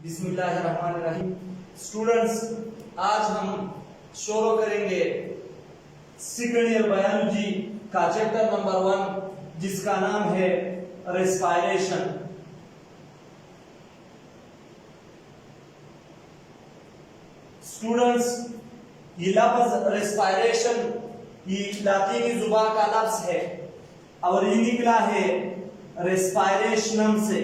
बिस्मिल्लाहिर्रहमानिर्रहीम। स्टूडेंट्स, आज हम शुरू करेंगे सेकंड ईयर बायोलॉजी का चैप्टर नंबर 1 जिसका नाम है रेस्पायरेशन। स्टूडेंट्स, ये लफ्ज रेस्पायरेशन ये लातीनी जुबान का लफ्ज है और ये निकला है रेस्पायरेशनम से।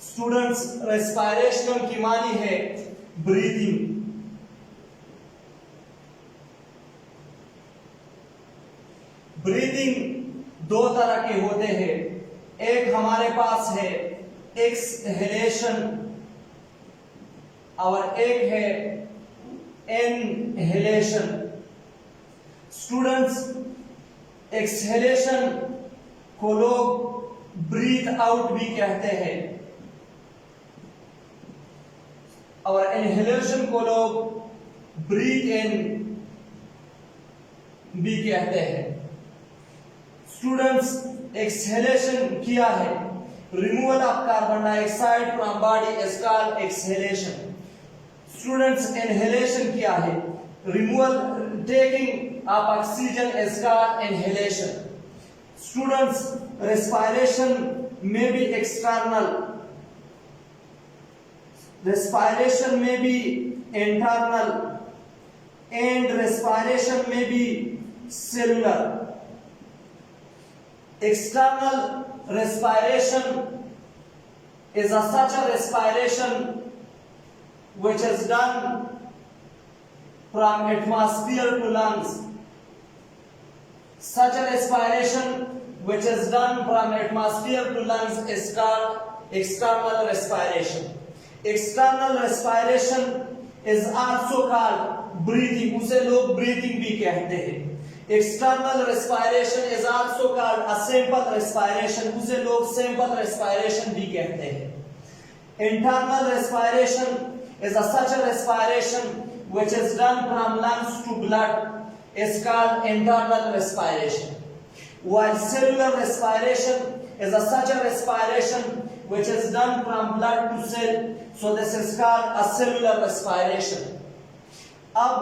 स्टूडेंट्स, रेस्पायरेशन की मानी है ब्रीदिंग। ब्रीदिंग दो तरह के होते हैं, एक हमारे पास है एक्सहेलेशन और एक है इनहेलेशन। स्टूडेंट्स, एक्सहेलेशन को लोग ब्रीथ आउट भी कहते हैं और इनहेलेशन को लोग ब्रीथ इन भी कहते हैं। स्टूडेंट्स, एक्सहेलेशन किया है removal of carbon dioxide from body is called exhalation. Students, inhalation किया है removal taking of oxygen is called inhalation. Students, respiration may be external, respiration may be internal, and respiration may be cellular. External respiration is such a respiration which is done from atmosphere to lungs. Such a respiration which is done from atmosphere to lungs is called external respiration. External respiration is also called breathing, उसे लोग breathing भी कहते हैं। External respiration is also called a simple respiration, उसे लोग simple respiration भी कहते हैं। Internal respiration is such a respiration which is done from lungs to blood is called internal respiration. While cellular respiration is such a respiration which is done from blood to cell, so this is called a cellular respiration. अब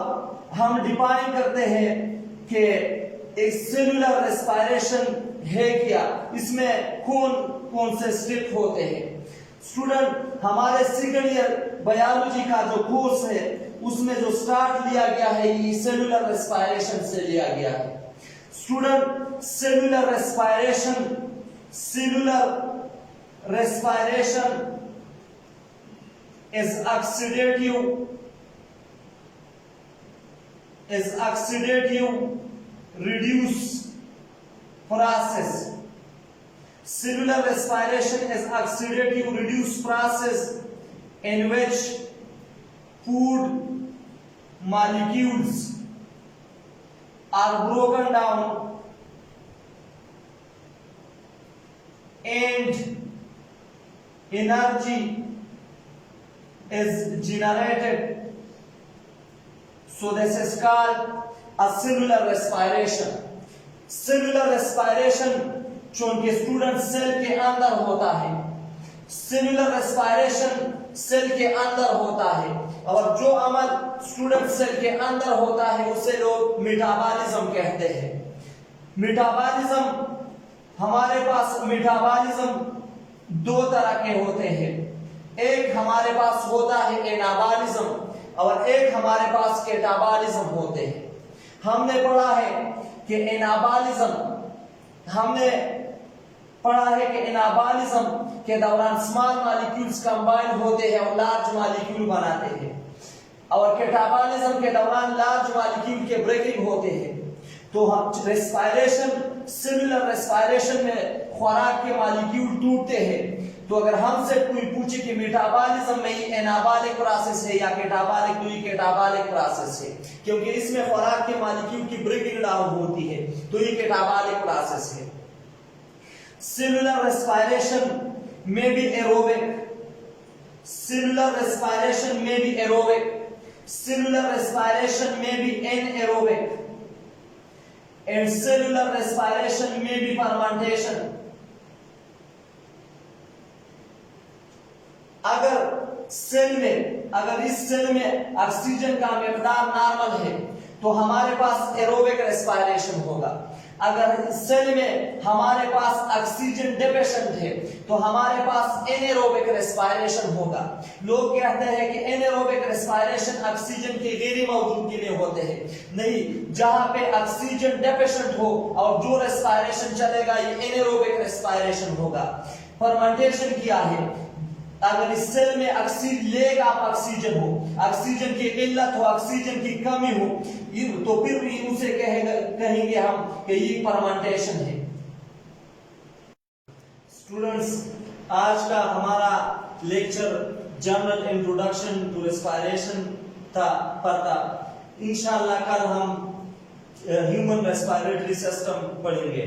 हम define करते हैं कि एक cellular respiration है क्या, इसमें कौन कौन से स्टेप होते हैं। स्टूडेंट, हमारे सेकंड ईयर बायोलॉजी का जो कोर्स है उसमें जो स्टार्ट लिया गया है ये सेलुलर रेस्पायरेशन से लिया गया है। Student, cellular respiration is oxidative reduce process. Cellular respiration is oxidative reduce process in which food molecules are broken down and energy is generated. So this is called a cellular respiration. Cellular respiration चूंकि student cell के अंदर होता है, cellular respiration cell के अंदर होता है और जो अमल स्टूडेंट सेल के अंदर होता है उसे लोग मेटाबॉलिज्म कहते हैं। मेटाबॉलिज्म, हमारे पास मेटाबॉलिज्म दो तरह के होते हैं, एक हमारे पास होता है एनाबॉलिज्म और एक हमारे पास कैटाबॉलिज्म होते हैं। हमने पढ़ा है कि एनाबॉलिज्म के दौरान स्मॉल मॉलिक्यूल्स कंबाइन होते हैं और लार्ज मॉलिक्यूल बनाते हैं और कैटाबॉलिज्म के दौरान लार्ज मॉलिक्यूल के ब्रेकिंग होते हैं। तो रेस्पायरेशन, सेलुलर रेस्पायरेशन में खुराक के मॉलिक्यूल टूटते हैं। तो अगर हमसे कोई पूछे कि मेटाबॉलिज्म में ये एनाबॉलिक प्रोसेस है या कैटाबॉलिक, तो ये कैटाबॉलिक प्रोसेस है क्योंकि इसमें खुराक के मॉलिक्यूल की ब्रेकिंग डाउन होती है, तो ये कैटाबॉलिक प्रोसेस है। सेलुलर रेस्पायरेशन में भी aerobic, cellular respiration may be aerobic, cellular respiration may be anaerobic, and cellular respiration may be fermentation. अगर इस सेल में ऑक्सीजन का मिकदार नॉर्मल है तो हमारे पास एरोबिक रेस्पिरेशन होगा। अगर इस सेल में हमारे पास ऑक्सीजन डेफिशिएंट है तो हमारे पास एनेरोबिक रेस्पिरेशन होगा। लोग कहते हैं कि एनेरोबिक रेस्पिरेशन ऑक्सीजन की गैर मौजूदगी में होते हैं। नहीं, जहां पे ऑक्सीजन डेफिशिएंट हो और जो रेस्पिरेशन चलेगा ये एनेरोबिक रेस्पिरेशन होगा। फर्मेंटेशन क्या है? अगर इस सेल में ऑक्सीजन हो, ऑक्सीजन की किल्लत हो, ऑक्सीजन की कमी हो, तो फिर उसे कहेंगे हम कि ये फर्मेंटेशन है। स्टूडेंट्स, आज का हमारा lecture general introduction to respiration था। इंशाल्लाह कल हम ह्यूमन रेस्पिरेटरी सिस्टम पढ़ेंगे।